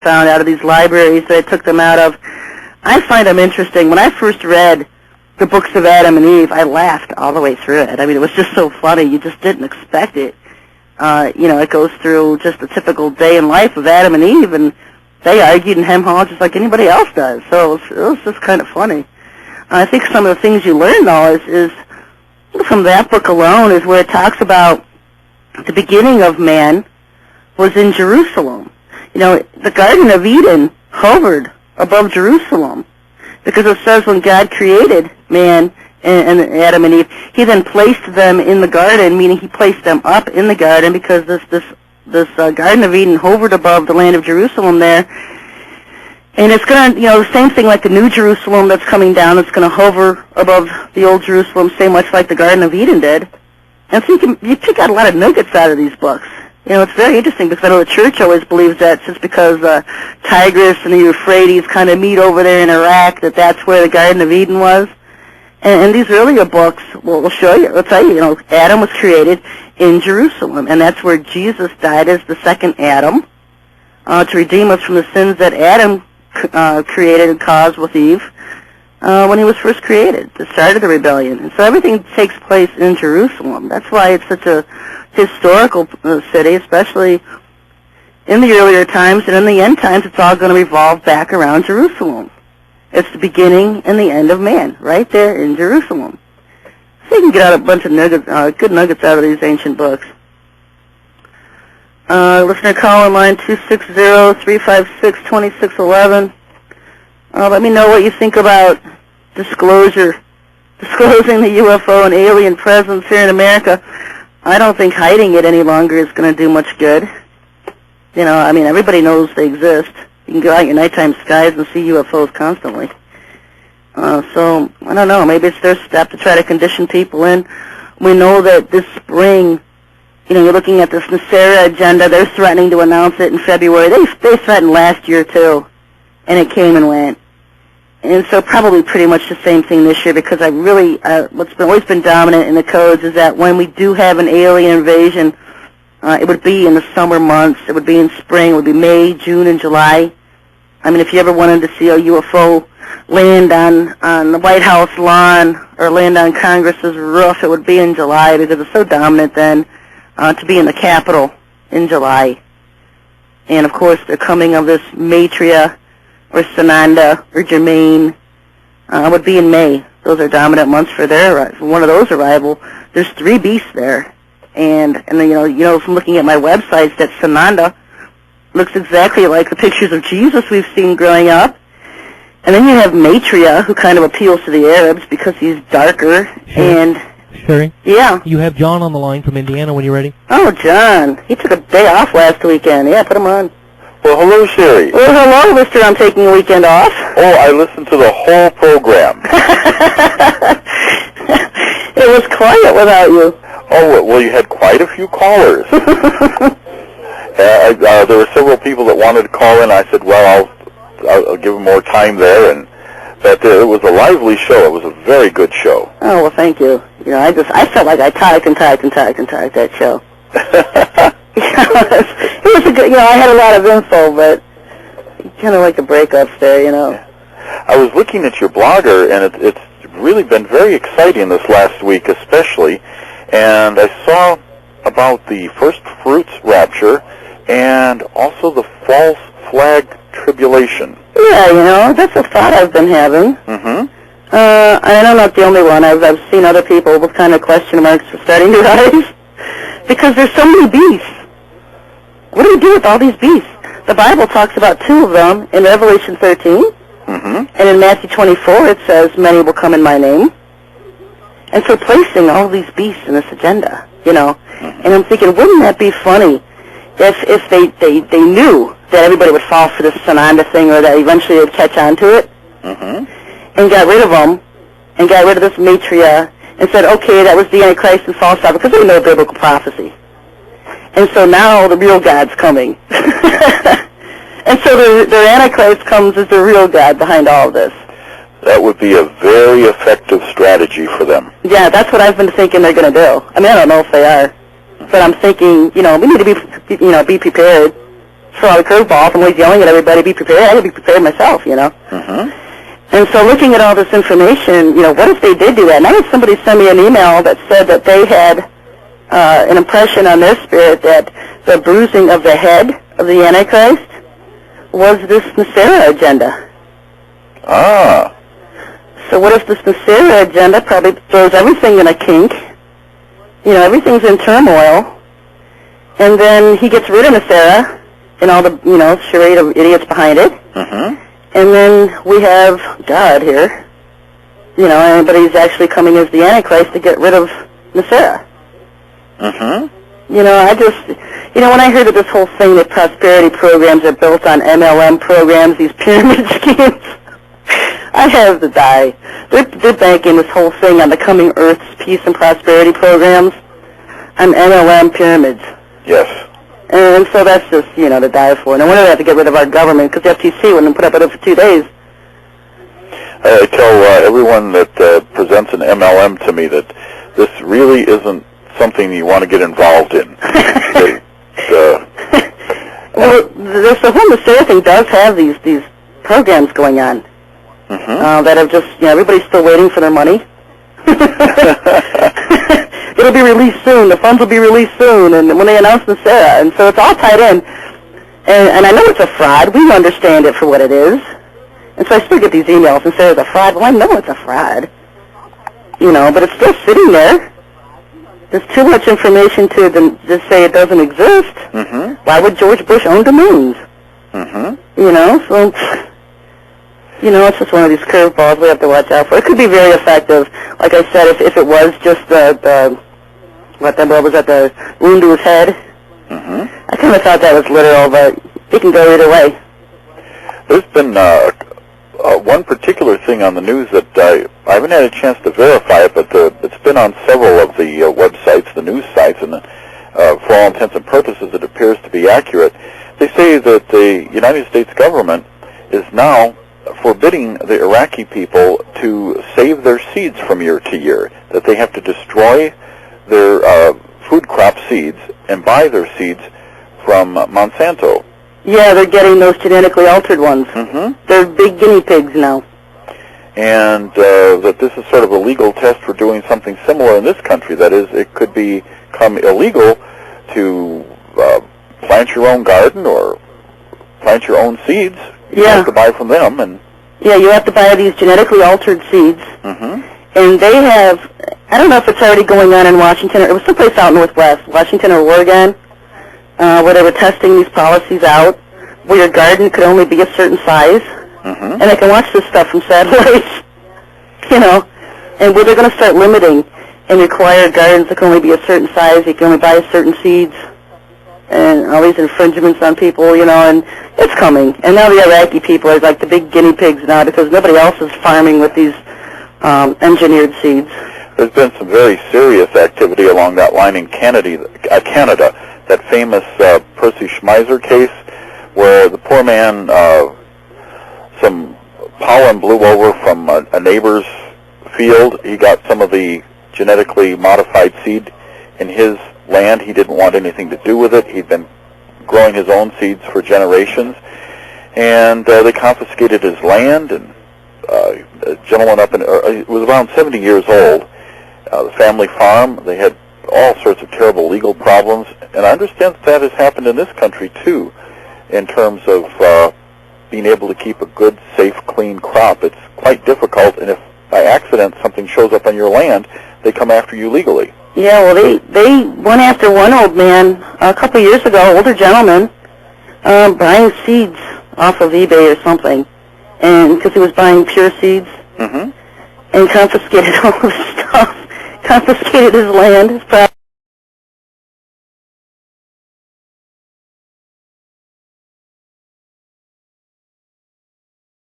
found out of these libraries that I took them out of. I find them interesting. When I first read the books of Adam and Eve, I laughed all the way through it. I mean, it was just so funny. You just didn't expect it. It goes through just a typical day in life of Adam and Eve, and they argued and hem-haw just like anybody else does. So it was just kind of funny. I think some of the things you learn, though, is from that book alone is where it talks about the beginning of man was in Jerusalem. The Garden of Eden hovered above Jerusalem because it says when God created man and Adam and Eve, he then placed them in the garden, meaning he placed them up in the garden because this Garden of Eden hovered above the land of Jerusalem there. And it's going to, the same thing like the New Jerusalem that's coming down, it's going to hover above the Old Jerusalem, same much like the Garden of Eden did. And so you pick out a lot of nuggets out of these books. It's very interesting because I know the church always believes that just because Tigris and the Euphrates kind of meet over there in Iraq, that's where the Garden of Eden was. And these earlier books will show you, will tell you, Adam was created in Jerusalem, and that's where Jesus died as the second Adam to redeem us from the sins that Adam created and caused with Eve when he was first created, the start of the rebellion. And so everything takes place in Jerusalem. That's why it's such a historical city, especially in the earlier times, and in the end times, it's all going to revolve back around Jerusalem. It's the beginning and the end of man, right there in Jerusalem. So you can get out a bunch of nuggets, good nuggets out of these ancient books. Listener call in line 260-356-2611. Let me know what you think about disclosing the UFO and alien presence here in America. I don't think hiding it any longer is going to do much good. Everybody knows they exist. You can go out in your nighttime skies and see UFOs constantly. So, I don't know. Maybe it's their step to try to condition people in. We know that this spring, you're looking at this NESARA agenda. They're threatening to announce it in February. They threatened last year, too, and it came and went. And so probably pretty much the same thing this year because what's always been dominant in the codes is that when we do have an alien invasion, it would be in the summer months. It would be in spring. It would be May, June, and July. If you ever wanted to see a UFO land on the White House lawn or land on Congress's roof, it would be in July because it's so dominant then to be in the Capitol in July. And, of course, the coming of this Maitreya or Sananda or Germain would be in May. Those are dominant months for one of those arrival. There's 3 beasts there. And from looking at my websites, that Sananda looks exactly like the pictures of Jesus we've seen growing up. And then you have Maitreya, who kind of appeals to the Arabs because he's darker. Sherry? Yeah? You have John on the line from Indiana when you're ready. Oh, John. He took a day off last weekend. Yeah, put him on. Well, hello, Sherry. Well, hello, mister. I'm taking a weekend off. Oh, I listened to the whole program. It was quiet without you. Oh, well, you had quite a few callers. There were several people that wanted to call in. I said, well, I'll give them more time there, but it was a lively show. It was a very good show. Oh, well, thank you. I felt like I typed that show. It was a good, I had a lot of info, but kind of like the breakups there, I was looking at your blogger, and it's really been very exciting this last week, especially. And I saw about the first fruits rapture and also the false flag tribulation. Yeah, that's a thought I've been having. Mm-hmm. And I'm not the only one. I've seen other people with kind of question marks starting to rise because there's so many beasts. What do we do with all these beasts? The Bible talks about 2 of them in Revelation 13, mm-hmm. and in Matthew 24 it says, many will come in my name. And so placing all these beasts in this agenda, Mm-hmm. and I'm thinking, wouldn't that be funny if they knew that everybody would fall for this Sananda thing or that eventually they'd catch on to it, mm-hmm. and got rid of them, and got rid of this Maitreya, and said, okay, that was the Antichrist and false prophet, because they know biblical prophecy. And so now the real God's coming. And so their Antichrist comes as the real God behind all of this. That would be a very effective strategy for them. Yeah, that's what I've been thinking they're going to do. I don't know if they are. But I'm thinking, we need to be prepared throw out a curveball. I'm always yelling at everybody, be prepared. I had to be prepared myself, you know. Mm-hmm. And so looking at all this information, you know, what if they did do that? And I had somebody send me an email that said that they had an impression on their spirit that the bruising of the head of the Antichrist was this Nasera agenda. Ah. So what if this Nasera agenda probably throws everything in a kink? You know, everything's in turmoil. And then he gets rid of Nasera and all the, you know, charade of idiots behind it. Mm-hmm. And then we have God here, you know, but he's actually coming as the Antichrist to get rid of Nasera. Mm-hmm. You know, I just, you know, when I heard of this whole thing that prosperity programs are built on MLM programs, these pyramid schemes, I have to die. They're banking this whole thing on the coming Earth's peace and prosperity programs on MLM pyramids. Yes. And so that's just, you know, to die for. No wonder they have to get rid of our government, because the FTC wouldn't put up with it for 2 days. I tell everyone that presents an MLM to me that this really isn't something you want to get involved in. Well, the whole Nasera thing does have these programs going on that have just, you know, everybody's still waiting for their money. It'll be released soon. The funds will be released soon, and when they announce Nasera, and so it's all tied in. And I know it's a fraud. We understand it for what it is. And so I still get these emails and say it's a fraud. Well, I know it's a fraud. You know, but it's still sitting there. There's too much information to just say it doesn't exist. Mm-hmm. Why would George Bush own the moons? Mm-hmm. You know, so, you know, it's just one of these curveballs we have to watch out for. It could be very effective. Like I said, if it was just what was that, the wound to his head? Mm-hmm. I kind of thought that was literal, but it can go either way. There's been one particular thing on the news that I haven't had a chance to verify it, but it's been on several of the websites, the news sites, and for all intents and purposes it appears to be accurate. They say that the United States government is now forbidding the Iraqi people to save their seeds from year to year, that they have to destroy their food crop seeds and buy their seeds from Monsanto. Yeah, they're getting those genetically altered ones. Mm-hmm. They're big guinea pigs now. And that this is sort of a legal test for doing something similar in this country. That is, it could become illegal to plant your own garden or plant your own seeds. You have to buy from them. And yeah, you have to buy these genetically altered seeds. Mm-hmm. And they have, I don't know if it's already going on in Washington, or it was someplace out Northwest, Washington or Oregon, where they were testing these policies out, where your garden could only be a certain size. Mm-hmm. And they can watch this stuff from satellites, you know, and where they're going to start limiting and require gardens that can only be a certain size, you can only buy certain seeds, and all these infringements on people, you know, and it's coming. And now the Iraqi people are like the big guinea pigs now because nobody else is farming with these engineered seeds. There's been some very serious activity along that line in Canada, that famous Percy Schmeiser case where the poor man, some pollen blew over from a neighbor's field. He got some of the genetically modified seed in his land. He didn't want anything to do with it. He'd been growing his own seeds for generations. And they confiscated his land, and a gentleman it was around 70 years old, the family farm. They had all sorts of terrible legal problems. And I understand that has happened in this country, too, in terms of being able to keep a good, safe, clean crop. It's quite difficult, and if by accident something shows up on your land, they come after you legally. Yeah, well, they went after one old man a couple of years ago, older gentleman, buying seeds off of eBay or something, and because he was buying pure seeds, Mm-hmm. and confiscated all of his stuff, confiscated his land, his property.